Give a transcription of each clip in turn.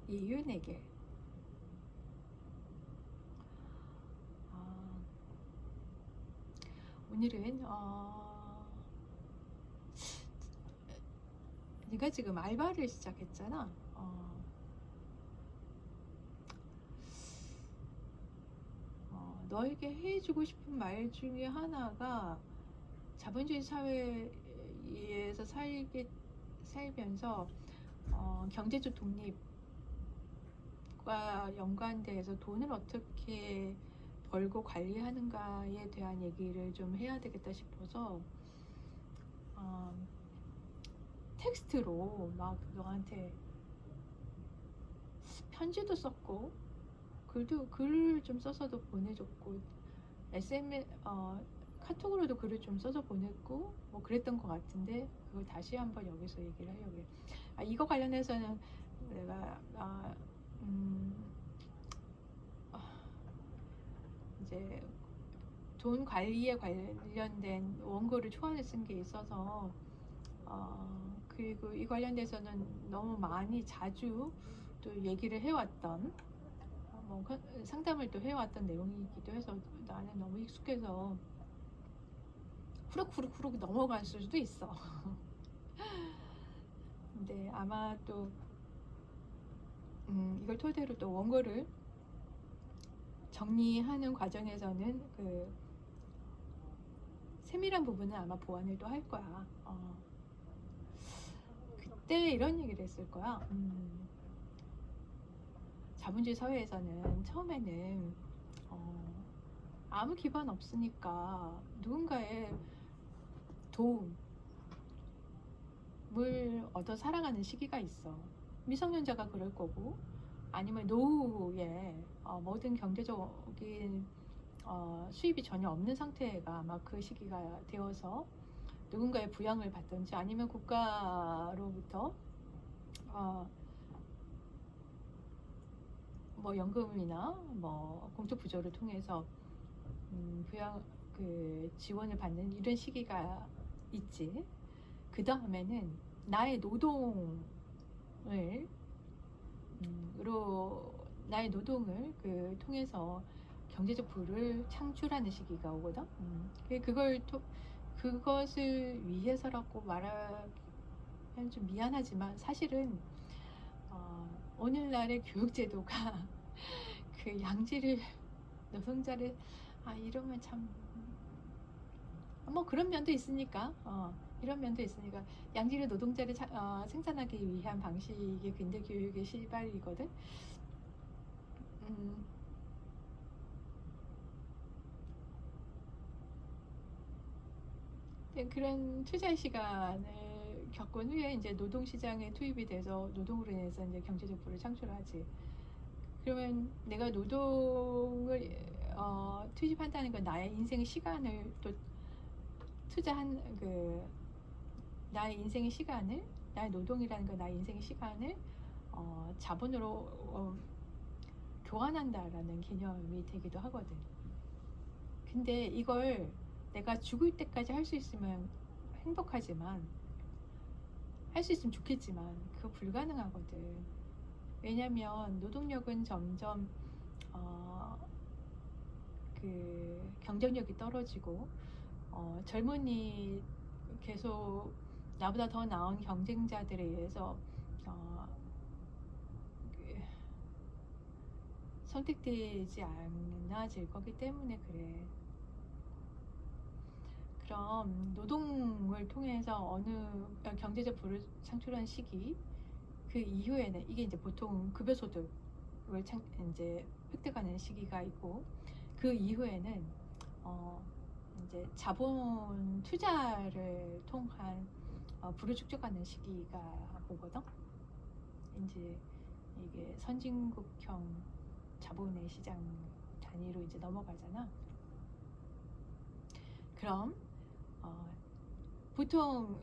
이윤에게 오늘은 네가 지금 알바를 시작했잖아. 너에게 해주고 싶은 말 중에 하나가 자본주의 사회에서 살면서 경제적 독립과 연관돼서 돈을 어떻게 벌고 관리하는가에 대한 얘기를 좀 해야 되겠다 싶어서 텍스트로 막 너한테 편지도 썼고 글을 좀 써서도 보내줬고 카톡으로도 글을 좀 써서 보냈고 뭐 그랬던 것 같은데 그걸 다시 한번 여기서 얘기를 하려고 해요. 이거 관련해서는 내가 이제 돈 관리에 관련된 원고를 초안을 쓴 게 있어서 그리고 이 관련돼서는 너무 많이 자주 또 얘기를 해왔던 상담을 또 해왔던 내용이기도 해서 나는 너무 익숙해서 후룩후룩 넘어갈 수도 있어. 근데 아마 또 이걸 토대로 또 원고를 정리하는 과정에서는 그 세밀한 부분은 아마 보완을 또 할 거야. 그때 이런 얘기를 했을 거야. 자본주의 사회에서는 처음에는 아무 기반 없으니까 누군가의 도움을 얻어 살아가는 시기가 있어. 미성년자가 그럴 거고 아니면 노후에 모든 경제적인 수입이 전혀 없는 상태가 아마 그 시기가 되어서 누군가의 부양을 받든지 아니면 국가로부터 뭐 연금이나 뭐 공적 부조를 통해서 부양 지원을 받는 이런 시기가 있지. 그 다음에는 나의 노동을 통해서 경제적 부를 창출하는 시기가 오거든. 그것을 위해서라고 말하면 좀 미안하지만 사실은 오늘날의 교육제도가 그 양질의 노동자를 이러면 참 뭐 그런 면도 있으니까 이런 면도 있으니까 양질의 노동자를 생산하기 위한 방식이 근대 교육의 시발이거든. 그런 투자 시간을 겪은 후에 이제 노동시장에 투입이 돼서 노동으로 인해서 이제 경제적 부를 창출하지. 그러면 내가 노동을 투입한다는 건 나의 인생의 시간을 또 투자한 나의 인생의 시간을 나의 노동이라는 건 나의 인생의 시간을 자본으로 교환한다라는 개념이 되기도 하거든. 근데 이걸 내가 죽을 때까지 할 수 있으면 행복하지만 할 수 있으면 좋겠지만 그거 불가능하거든. 왜냐면 노동력은 점점 경쟁력이 떨어지고 젊은이 계속 나보다 더 나은 경쟁자들에 의해서 선택되지 않아질 거기 때문에 그래. 그럼 노동을 통해서 경제적 부를 창출한 시기 그 이후에는 이게 이제 보통 급여소득을 이제 획득하는 시기가 있고 그 이후에는 이제 자본 투자를 통한 부를 축적하는 시기가 오거든. 이제 이게 선진국형 자본의 시장 단위로 이제 넘어가잖아. 그럼 보통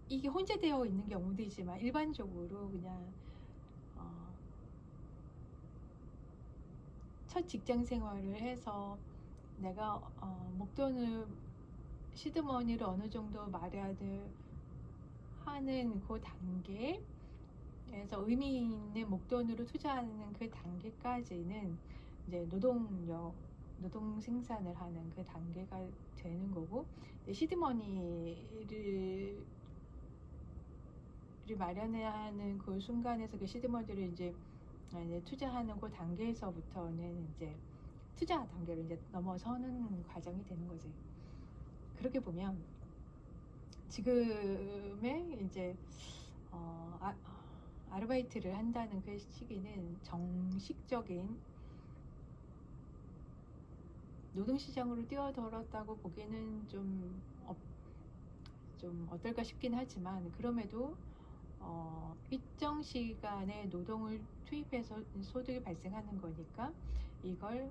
이게 혼재되어 있는 경우도 있지만 일반적으로 그냥 첫 직장 생활을 해서 내가 목돈을 시드머니를 어느 정도 마련을 하는 그 단계에 그래서 의미 있는 목돈으로 투자하는 그 단계까지는 이제 노동 생산을 하는 그 단계가 되는 거고, 시드머니를 마련하는 그 순간에서 그 시드머니를 이제 투자하는 그 단계에서부터는 이제 투자 단계로 이제 넘어서는 과정이 되는 거지. 그렇게 보면 지금의 이제 아르바이트를 한다는 그 시기는 정식적인 노동시장으로 뛰어들었다고 보기에는 좀 어떨까 싶긴 하지만, 그럼에도 일정 시간의 노동을 투입해서 소득이 발생하는 거니까 이걸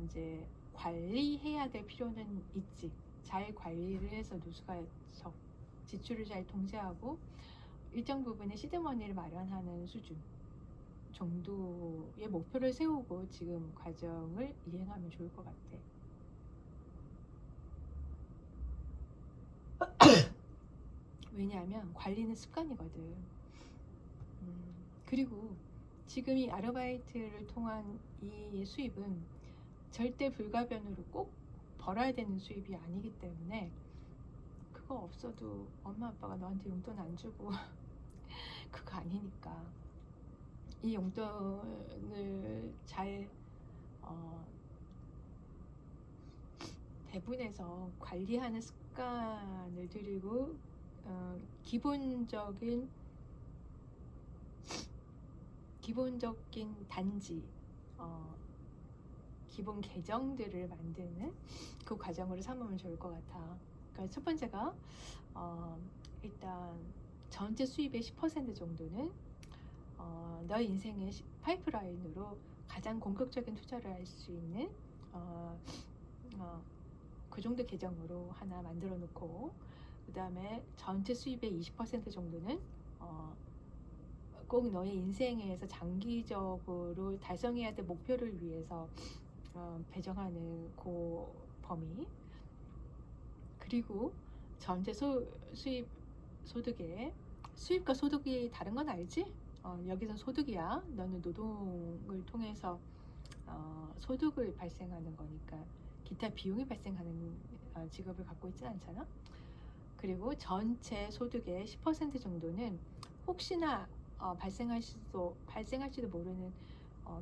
이제 관리해야 될 필요는 있지. 잘 관리를 해서 누수가 지출을 잘 통제하고 일정 부분의 시드머니를 마련하는 수준 정도의 목표를 세우고 지금 과정을 이행하면 좋을 것 같아. 왜냐하면 관리는 습관이거든. 그리고 지금 이 아르바이트를 통한 이 수입은 절대 불가변으로 꼭 벌어야 되는 수입이 아니기 때문에 그거 없어도 엄마 아빠가 너한테 용돈 안 주고 그거 아니니까 이 용돈을 잘 배분해서 관리하는 습관을 들이고 기본적인 단지, 기본 계정들을 만드는 그 과정으로 삼으면 좋을 것 같아. 그러니까 첫 번째가 일단 전체 수입의 10% 정도는 너의 인생의 파이프라인으로 가장 공격적인 투자를 할 수 있는 그 정도 계정으로 하나 만들어 놓고, 그 다음에 전체 수입의 20% 정도는 꼭 너의 인생에서 장기적으로 달성해야 될 목표를 위해서 배정하는 그 범위, 그리고 전체 수입 소득에 수입과 소득이 다른 건 알지? 여기선 소득이야. 너는 노동을 통해서 소득을 발생하는 거니까 기타 비용이 발생하는 직업을 갖고 있진 않잖아. 그리고 전체 소득의 10% 정도는 혹시나 발생할지도 모르는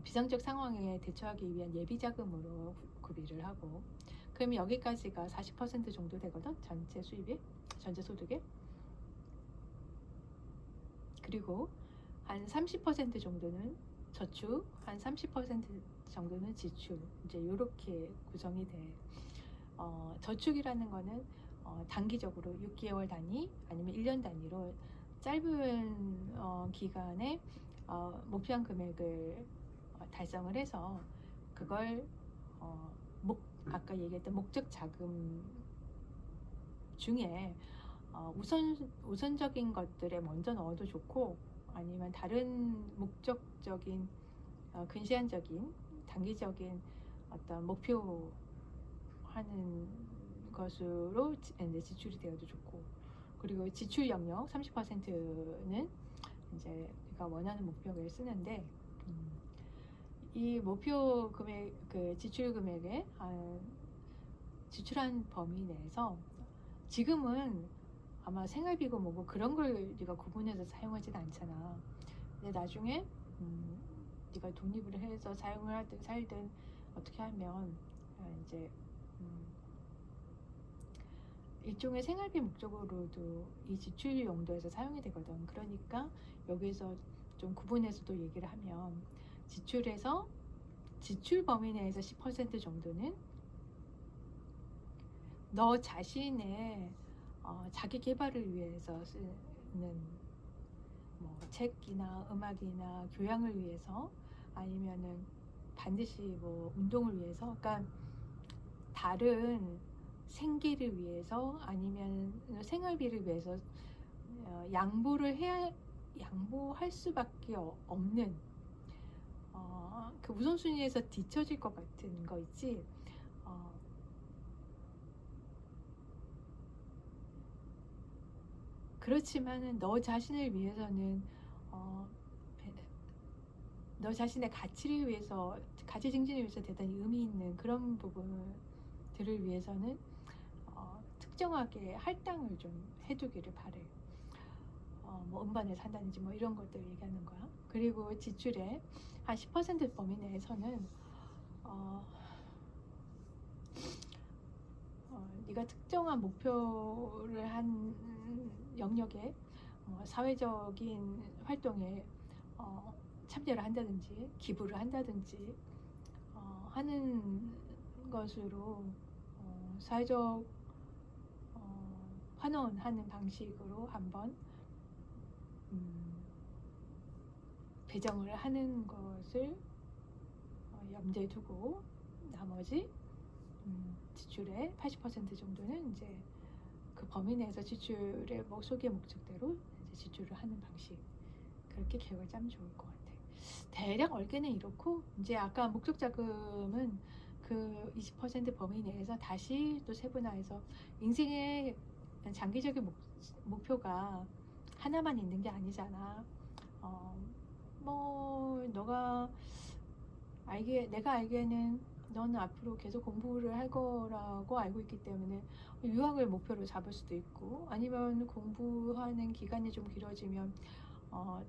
비상적 상황에 대처하기 위한 예비 자금으로 구비를 하고, 그러면 여기까지가 40% 정도 되거든. 전체 수입이, 전체 소득에. 그리고 한 30% 정도는 저축, 한 30% 정도는 지출. 이제 이렇게 구성이 돼. 저축이라는 거는 단기적으로 6개월 단위 아니면 1년 단위로 짧은 기간에 목표한 금액을 달성을 해서 그걸 아까 얘기했던 목적 자금 중에 우선적인 것들에 먼저 넣어도 좋고, 아니면 다른 목적적인 근시안적인 단기적인 어떤 목표 하는 것으로 이제 지출이 되어도 좋고, 그리고 지출 영역 30%는 이제 내가 원하는 목표를 쓰는데, 이 목표 금액, 그 지출 금액에 지출한 범위 내에서 지금은 아마 생활비고 뭐고 그런 걸 네가 구분해서 사용하진 않잖아. 근데 나중에 네가 독립을 해서 사용을 하든 살든 어떻게 하면 이제 일종의 생활비 목적으로도 이 지출 용도에서 사용이 되거든. 그러니까 여기서 좀 구분해서도 얘기를 하면, 지출에서 지출 범위 내에서 10% 정도는 너 자신의 자기 개발을 위해서 쓰는 뭐 책이나 음악이나 교양을 위해서, 아니면은 반드시 뭐 운동을 위해서, 그러니까 다른 생계를 위해서 아니면 생활비를 위해서 양보할 수밖에 없는 그 우선순위에서 뒤처질 것 같은 거 있지. 그렇지만은 너 자신을 위해서는 너 자신의 가치를 위해서, 가치 증진을 위해서 대단히 의미 있는 그런 부분들을 위해서는 특정하게 할당을 좀 해두기를 바래. 뭐 음반을 산다든지 뭐 이런 것들 얘기하는 거야. 그리고 지출의 한 10% 범위 내에서는 네가 특정한 목표를 한 영역에 사회적인 활동에 참여를 한다든지 기부를 한다든지 하는 것으로 사회적 환원하는 방식으로 한번 배정을 하는 것을 염두에 두고 나머지 지출의 80% 정도는 이제 그 범위 내에서 지출의 소기의 목적대로 이제 지출을 하는 방식, 그렇게 계획을 짜면 좋을 것 같아. 대략 얼개는 이렇고, 이제 아까 목적 자금은 그 20% 범위 내에서 다시 또 세분화해서 인생의 장기적인 목표가 하나만 있는 게 아니잖아. 뭐 내가 알기에는 너는 앞으로 계속 공부를 할 거라고 알고 있기 때문에 유학을 목표로 잡을 수도 있고, 아니면 공부하는 기간이 좀 길어지면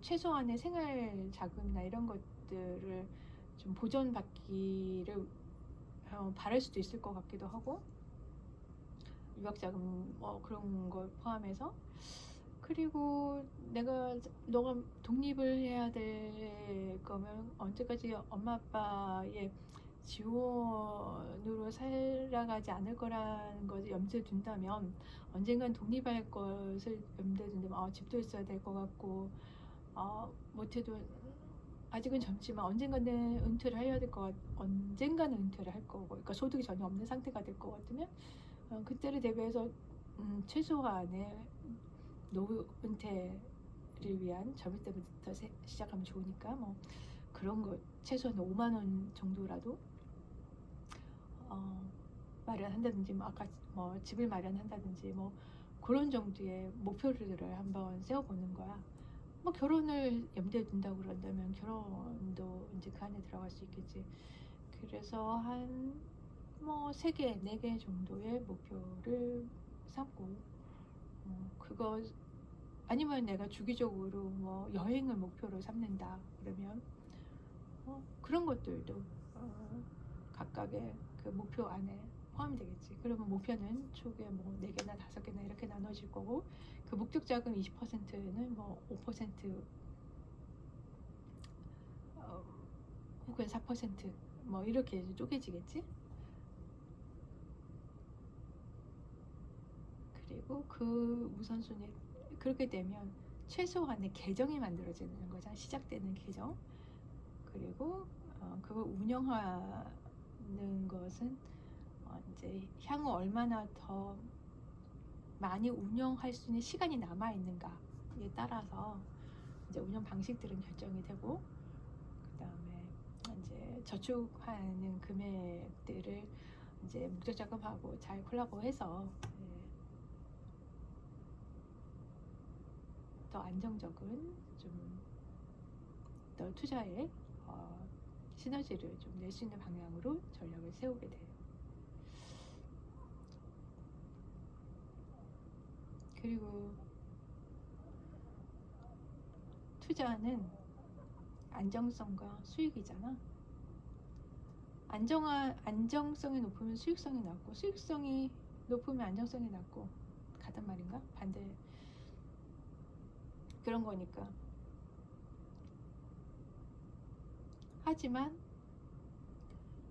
최소한의 생활 자금이나 이런 것들을 좀 보전받기를 바랄 수도 있을 것 같기도 하고, 유학 자금 뭐 그런 걸 포함해서. 그리고 너가 독립을 해야 될 거면 언제까지 엄마 아빠의 지원으로 살아가지 않을 거라는 것을 염두에 둔다면, 언젠간 독립할 것을 염두에 둔다면 집도 있어야 될 것 같고, 못해도 아직은 젊지만 언젠가는 은퇴를 해야 될 것 언젠가는 은퇴를 할 거고, 그러니까 소득이 전혀 없는 상태가 될 것 같으면 그때를 대비해서 최소한의 노후 은퇴를 위한 젊을 때부터 시작하면 좋으니까, 뭐 그런 거 최소한 5만 원 정도라도 마련한다든지, 뭐 아까 뭐 집을 마련한다든지, 뭐 그런 정도의 목표를 한번 세워보는 거야. 뭐 결혼을 염두에 둔다고 그런다면 결혼도 이제 그 안에 들어갈 수 있겠지. 그래서 한 뭐 3개, 4개 정도의 목표를 삼고, 그거 아니면 내가 주기적으로 뭐 여행을 목표로 삼는다 그러면 그런 것들도 각각의 그 목표 안에 포함되겠지. 그러면 목표는 초기에 뭐 4개나 5개나 이렇게 나눠질 거고, 그 목적 자금 20%는 뭐 5% 혹은 4% 이렇게 쪼개지겠지. 그리고 그 우선순위, 그렇게 되면 최소한의 계정이 만들어지는 거잖아. 시작되는 계정. 그리고 그걸 운영하는 것은 이제 향후 얼마나 더 많이 운영할 수 있는 시간이 남아 있는가에 따라서 이제 운영 방식들은 결정이 되고, 그다음에 이제 저축하는 금액들을 이제 목적 자금하고 잘 콜라보해서 더 안정적인 좀 더 투자에 시너지를 좀 낼 수 있는 방향으로 전략을 세우게 돼요. 그리고 투자는 안정성과 수익이잖아. 안정성이 높으면 수익성이 낮고, 수익성이 높으면 안정성이 낮고, 같은 말인가? 반대 그런 거니까. 하지만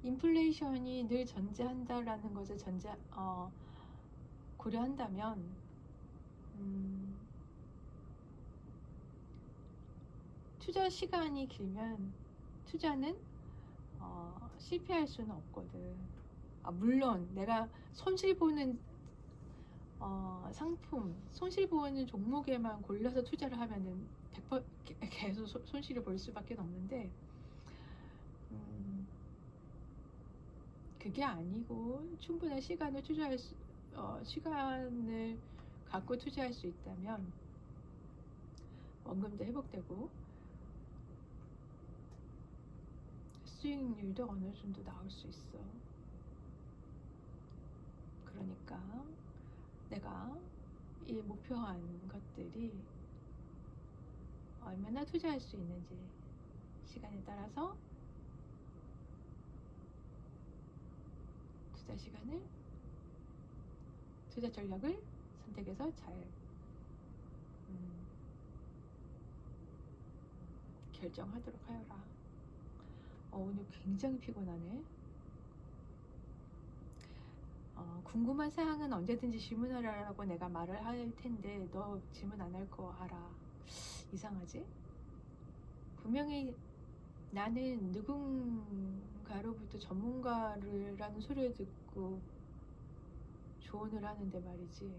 인플레이션이 늘 존재한다라는 것을 고려한다면 투자 시간이 길면 투자는 실패할 수는 없거든. 물론 내가 손실 보는 상품, 손실 보는 종목에만 골라서 투자를 하면은 100% 계속 손실을 볼 수밖에 없는데, 그게 아니고 충분한 시간을 시간을 갖고 투자할 수 있다면 원금도 회복되고 수익률도 어느 정도 나올 수 있어. 그러니까 내가 이 목표한 것들이 얼마나 투자할 수 있는지 시간에 따라서 투자 시간을, 투자 전략을 선택해서 잘 결정하도록 하여라. 오늘 굉장히 피곤하네. 궁금한 사항은 언제든지 질문하라고 내가 말을 할 텐데 너 질문 안 할 거 알아. 이상하지? 분명히 나는 누군가로부터 전문가라는 소리를 듣고 조언을 하는데 말이지,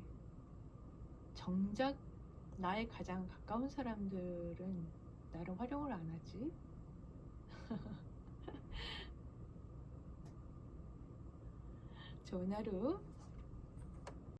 정작 나의 가장 가까운 사람들은 나를 활용을 안 하지. 좋은 하루